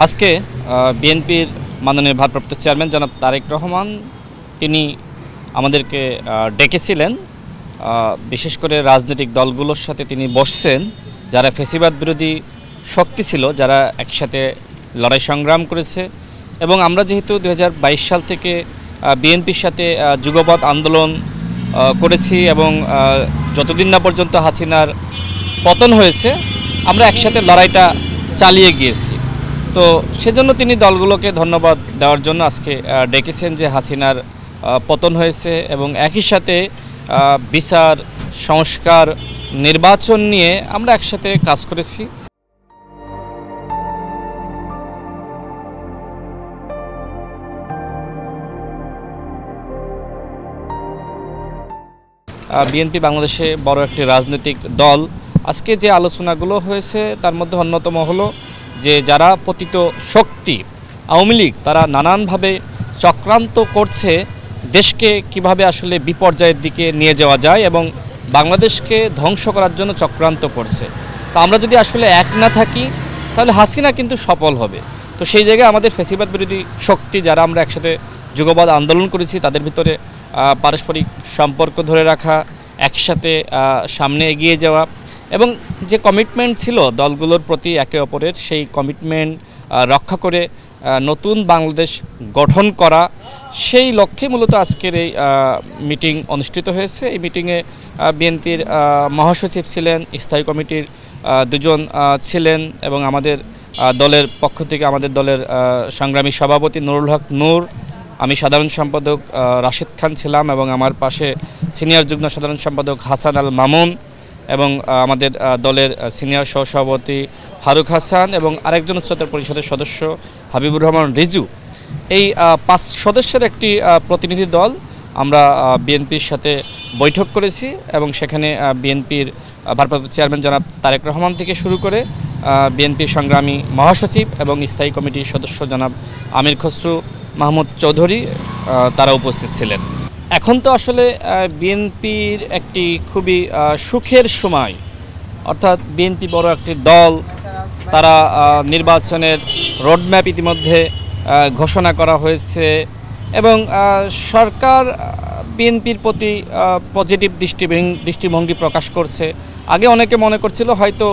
আজকে বিএনপির মাননীয় ভারপ্রাপ্ত চেয়ারম্যান জনাব তারেক রহমান তিনি আমাদেরকে ডেকেছিলেন। বিশেষ করে রাজনৈতিক দলগুলোর সাথে তিনি বসছেন, যারা ফ্যাসিবাদ বিরোধী শক্তি ছিল, যারা একসাথে লড়াই সংগ্রাম করেছে। এবং আমরা যেহেতু 2022 সাল থেকে বিএনপির সাথে যুগপৎ আন্দোলন করেছি এবং যতদিন না পর্যন্ত হাসিনার পতন হয়েছে আমরা একসাথে লড়াইটা চালিয়ে গিয়েছি। তো সেজন্য তিনি দলগুলোকে ধন্যবাদ দেওয়ার জন্য আজকে ডেকেছেন যে হাসিনার পতন হয়েছে এবং একই সাথে বিচার, সংস্কার, নির্বাচন নিয়ে আমরা একসাথে কাজ করেছি। বিএনপি বাংলাদেশে বড় একটি রাজনৈতিক দল। আজকে যে আলোচনাগুলো হয়েছে তার মধ্যে অন্যতম হলো যে যারা পতিত শক্তি আওয়ামী লীগ, তারা নানানভাবে চক্রান্ত করছে দেশকে কিভাবে আসলে বিপর্যয়ের দিকে নিয়ে যাওয়া যায় এবং বাংলাদেশকে ধ্বংস করার জন্য চক্রান্ত করছে। তো আমরা যদি আসলে এক না থাকি তাহলে হাসিনা কিন্তু সফল হবে। তো সেই জায়গায় আমাদের ফ্যাসিবাদ বিরোধী শক্তি যারা আমরা একসাথে যুগপৎ আন্দোলন করেছি তাদের ভিতরে পারস্পরিক সম্পর্ক ধরে রাখা, একসাথে সামনে এগিয়ে যাওয়া এবং যে কমিটমেন্ট ছিল দলগুলোর প্রতি একে অপরের, সেই কমিটমেন্ট রক্ষা করে নতুন বাংলাদেশ গঠন করা, সেই লক্ষ্যে মূলত আজকের এই মিটিং অনুষ্ঠিত হয়েছে। এই মিটিংয়ে বিএনপির মহাসচিব ছিলেন, স্থায়ী কমিটির দুজন ছিলেন এবং আমাদের দলের পক্ষ থেকে আমাদের দলের সংগ্রামী সভাপতি নুরুল হক নূর, আমি সাধারণ সম্পাদক রাশেদ খান ছিলাম এবং আমার পাশে সিনিয়র যুগ্ম সাধারণ সম্পাদক হাসান আল মামুন এবং আমাদের দলের সিনিয়র সহসভাপতি ফারুক হাসান এবং আরেকজন উচ্চতর পরিষদের সদস্য হাবিবুর রহমান রিজু। এই 5 সদস্যের একটি প্রতিনিধি দল আমরা বিএনপির সাথে বৈঠক করেছি এবং সেখানে বিএনপির ভারপ্রাপ্ত চেয়ারম্যান জনাব তারেক রহমান থেকে শুরু করে বিএনপির সংগ্রামী মহাসচিব এবং স্থায়ী কমিটির সদস্য জনাব আমির খসরু মাহমুদ চৌধুরী তারা উপস্থিত ছিলেন। এখন তো আসলে বিএনপির একটি খুবই সুখের সময়, অর্থাৎ বিএনপি বড় একটি দল, তারা নির্বাচনের রোডম্যাপ ইতিমধ্যে ঘোষণা করা হয়েছে এবং সরকার বিএনপির প্রতি পজিটিভ দৃষ্টিভঙ্গি প্রকাশ করছে। আগে অনেকে মনে করছিল হয়তো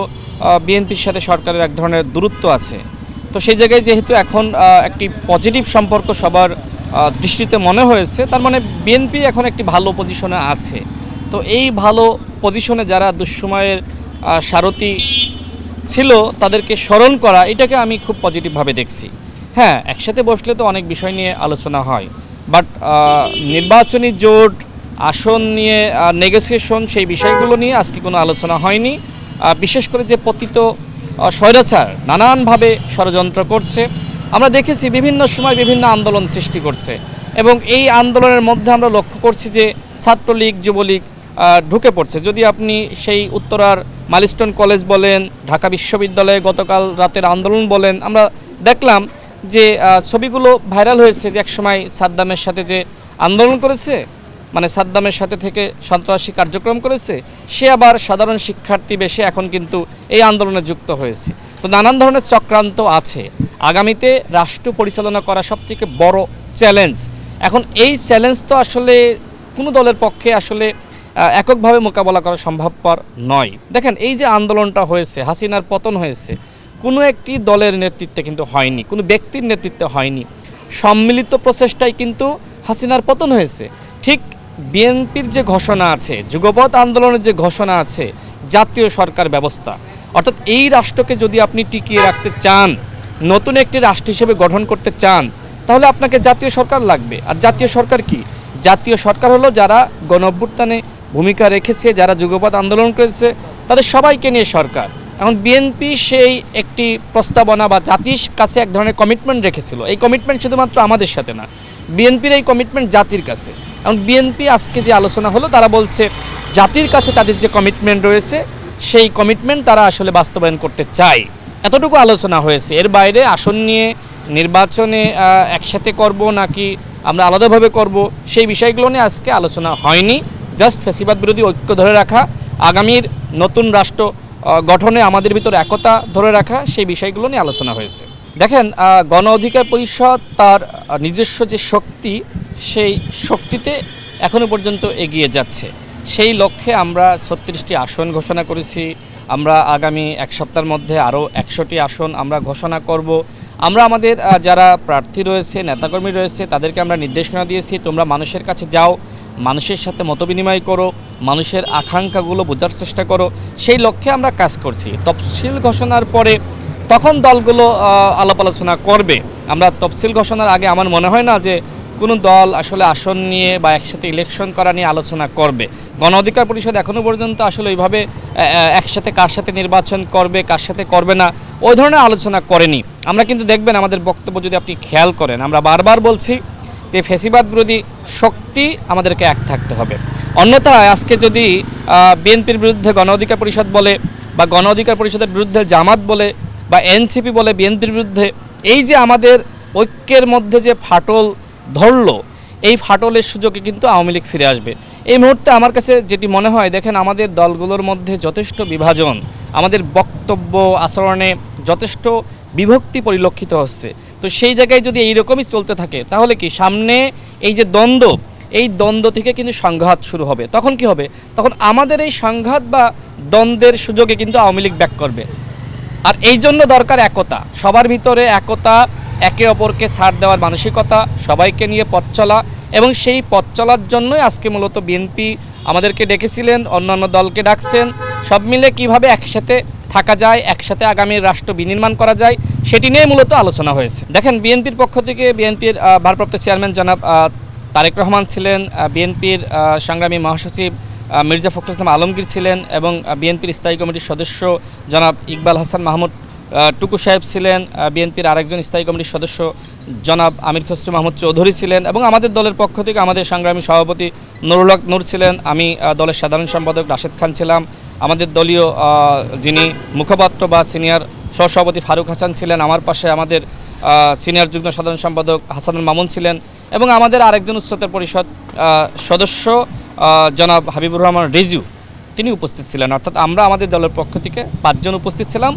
বিএনপির সাথে সরকারের এক ধরনের দূরত্ব আছে। তো সেই জায়গায় যেহেতু এখন একটি পজিটিভ সম্পর্ক সবার দৃষ্টিতে মনে হয়েছে, তার মানে বিএনপি এখন একটি ভালো পজিশনে আছে। তো এই ভালো পজিশনে যারা দুঃসময়ের সারথি ছিল তাদেরকে স্মরণ করা, এটাকে আমি খুব পজিটিভভাবে দেখছি। হ্যাঁ, একসাথে বসলে তো অনেক বিষয় নিয়ে আলোচনা হয়, বাট নির্বাচনী জোট, আসন নিয়ে নেগোসিয়েশন, সেই বিষয়গুলো নিয়ে আজকে কোনো আলোচনা হয়নি। বিশেষ করে যে পতিত স্বৈরাচার নানানভাবে ষড়যন্ত্র করছে, আমরা দেখেছি বিভিন্ন সময় বিভিন্ন আন্দোলন সৃষ্টি করছে এবং এই আন্দোলনের মধ্যে আমরা লক্ষ্য করছি যে ছাত্রলীগ, যুবলীগ ঢুকে পড়ছে। যদি আপনি সেই উত্তরার মাইলস্টোন কলেজ বলেন, ঢাকা বিশ্ববিদ্যালয়ে গতকাল রাতের আন্দোলন বলেন, আমরা দেখলাম যে ছবিগুলো ভাইরাল হয়েছে যে একসময় সাদ্দামের সাথে যে আন্দোলন করেছে, মানে সাদ্দামের সাথে থেকে সন্ত্রাসী কার্যক্রম করেছে, সে আবার সাধারণ শিক্ষার্থী বেশে এখন কিন্তু এই আন্দোলনে যুক্ত হয়েছে। তো নানান ধরনের চক্রান্ত আছে। আগামীতে রাষ্ট্র পরিচালনা করা সবথেকে বড় চ্যালেঞ্জ। এখন এই চ্যালেঞ্জ তো আসলে কোনো দলের পক্ষে আসলে এককভাবে মোকাবেলা করা সম্ভবপর নয়। দেখেন, এই যে আন্দোলনটা হয়েছে, হাসিনার পতন হয়েছে, কোনো একটি দলের নেতৃত্বে কিন্তু হয়নি, কোনো ব্যক্তির নেতৃত্বে হয়নি, সম্মিলিত প্রচেষ্টায় কিন্তু হাসিনার পতন হয়েছে। ঠিক বিএনপির যে ঘোষণা আছে, যুগপৎ আন্দোলনের যে ঘোষণা আছে, জাতীয় সরকার ব্যবস্থা, অর্থাৎ এই রাষ্ট্রকে যদি আপনি টিকিয়ে রাখতে চান, নতুন একটি রাষ্ট্র হিসেবে গঠন করতে চান, তাহলে আপনাকে জাতীয় সরকার লাগবে। আর জাতীয় সরকার কি? জাতীয় সরকার হলো যারা গণঅভ্যুত্থানে ভূমিকা রেখেছে, যারা যুগপৎ আন্দোলন করেছে, তাদের সবাইকে নিয়ে সরকার। এখন বিএনপি সেই একটি প্রস্তাবনা বা জাতির কাছে এক ধরনের কমিটমেন্ট রেখেছিল। এই কমিটমেন্ট শুধুমাত্র আমাদের সাথে না, বিএনপির এই কমিটমেন্ট জাতির কাছে। এখন বিএনপি আজকে যে আলোচনা হলো, তারা বলছে জাতির কাছে তাদের যে কমিটমেন্ট রয়েছে সেই কমিটমেন্ট তারা আসলে বাস্তবায়ন করতে চায়। এতটুকু আলোচনা হয়েছে। এর বাইরে আসন নিয়ে নির্বাচনে একসাথে করব নাকি আমরা আলাদাভাবে করব, সেই বিষয়গুলো নিয়ে আজকে আলোচনা হয়নি। জাস্ট ফ্যাসিবাদ বিরোধী ঐক্য ধরে রাখা, আগামীর নতুন রাষ্ট্র গঠনে আমাদের ভিতর একতা ধরে রাখা, সেই বিষয়গুলো নিয়ে আলোচনা হয়েছে। দেখেন, গণ অধিকার পরিষদ তার নিজস্ব যে শক্তি, সেই শক্তিতে এখনো পর্যন্ত এগিয়ে যাচ্ছে। সেই লক্ষ্যে আমরা ৩৬টি আসন ঘোষণা করেছি। আমরা আগামী এক সপ্তাহের মধ্যে আরও ১০০টি আসন আমরা ঘোষণা করব। আমরা আমাদের যারা প্রার্থী রয়েছে, নেতাকর্মী রয়েছে, তাদেরকে আমরা নির্দেশনা দিয়েছি, তোমরা মানুষের কাছে যাও, মানুষের সাথে মতবিনিময় করো, মানুষের আকাঙ্ক্ষাগুলো বোঝার চেষ্টা করো। সেই লক্ষ্যে আমরা কাজ করছি। তফসিল ঘোষণার পরে তখন দলগুলো আলাপ আলোচনা করবে। আমরা তফসিল ঘোষণার আগে আমার মনে হয় না যে কোনো দল আসলে আসন নিয়ে বা একসাথে ইলেকশন করা নিয়ে আলোচনা করবে। গণ অধিকার পরিষদ এখনও পর্যন্ত আসলে ওইভাবে একসাথে কার সাথে নির্বাচন করবে, কার সাথে করবে না, ওই ধরনের আলোচনা করেনি। আমরা কিন্তু দেখবেন আমাদের বক্তব্য যদি আপনি খেয়াল করেন, আমরা বারবার বলছি যে ফ্যাসিবাদ বিরোধী শক্তি আমাদেরকে এক থাকতে হবে। অন্যথায় আজকে যদি বিএনপির বিরুদ্ধে গণ অধিকার পরিষদ বলে, বা গণ অধিকার পরিষদের বিরুদ্ধে জামাত বলে, বা এনসিপি বলে বিএনপির বিরুদ্ধে, এই যে আমাদের ঐক্যের মধ্যে যে ফাটল ধরলো, এই ফাটলের সুযোগে কিন্তু আওয়ামী লীগ ফিরে আসবে। এই মুহূর্তে আমার কাছে যেটি মনে হয়, দেখেন আমাদের দলগুলোর মধ্যে যথেষ্ট বিভাজন, আমাদের বক্তব্য আচরণে যথেষ্ট বিভক্তি পরিলক্ষিত হচ্ছে। তো সেই জায়গায় যদি এইরকমই চলতে থাকে, তাহলে কি সামনে এই যে দ্বন্দ্ব, এই দ্বন্দ্ব থেকে কিন্তু সংঘাত শুরু হবে। তখন কি হবে? তখন আমাদের এই সংঘাত বা দ্বন্দ্বের সুযোগে কিন্তু আওয়ামী লীগ ব্যাক করবে। আর এই জন্য দরকার একতা, সবার ভিতরে একতা, একে অপরকে ছাড় দেওয়ার মানসিকতা, সবাইকে নিয়ে পথ চলা। এবং সেই পথ চলার জন্যই আজকে মূলত বিএনপি আমাদেরকে ডেকেছিলেন, অন্যান্য দলকে ডাকছেন। সব মিলে কিভাবে একসাথে থাকা যায়, একসাথে আগামীর রাষ্ট্র বিনির্মাণ করা যায়, সেটি নিয়ে মূলত আলোচনা হয়েছে। দেখেন, বিএনপির পক্ষ থেকে বিএনপির ভারপ্রাপ্ত চেয়ারম্যান জনাব তারেক রহমান ছিলেন, বিএনপির সংগ্রামী মহাসচিব মির্জা ফখরুল ইসলাম আলমগীর ছিলেন, এবং বিএনপির স্থায়ী কমিটির সদস্য জনাব ইকবাল হাসান মাহমুদ টুকু সাহেব ছিলেন, বিএনপির আরেকজন স্থায়ী কমিটির সদস্য জনাব আমির খসরু মাহমুদ চৌধুরী ছিলেন, এবং আমাদের দলের পক্ষ থেকে আমাদের সংগ্রামী সভাপতি নুরুল হক নূর ছিলেন, আমি দলের সাধারণ সম্পাদক রাশেদ খান ছিলাম, আমাদের দলীয় যিনি মুখপাত্র বা সিনিয়র সহসভাপতি ফারুক হাসান ছিলেন, আমার পাশে আমাদের সিনিয়র যুগ্ম সাধারণ সম্পাদক হাসানুল মামুন ছিলেন, এবং আমাদের আরেকজন উচ্চতর পরিষদ সদস্য জনাব হাবিবুর রহমান রিজু, তিনি উপস্থিত ছিলেন। অর্থাৎ আমরা আমাদের দলের পক্ষ থেকে 5 জন উপস্থিত ছিলাম,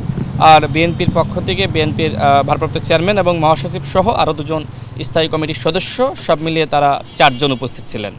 আর বিএনপির পক্ষ থেকে বিএনপির ভারপ্রাপ্ত চেয়ারম্যান এবং মহাসচিব সহ আরও 2 জন স্থায়ী কমিটির সদস্য, সব মিলিয়ে তারা 4 জন উপস্থিত ছিলেন।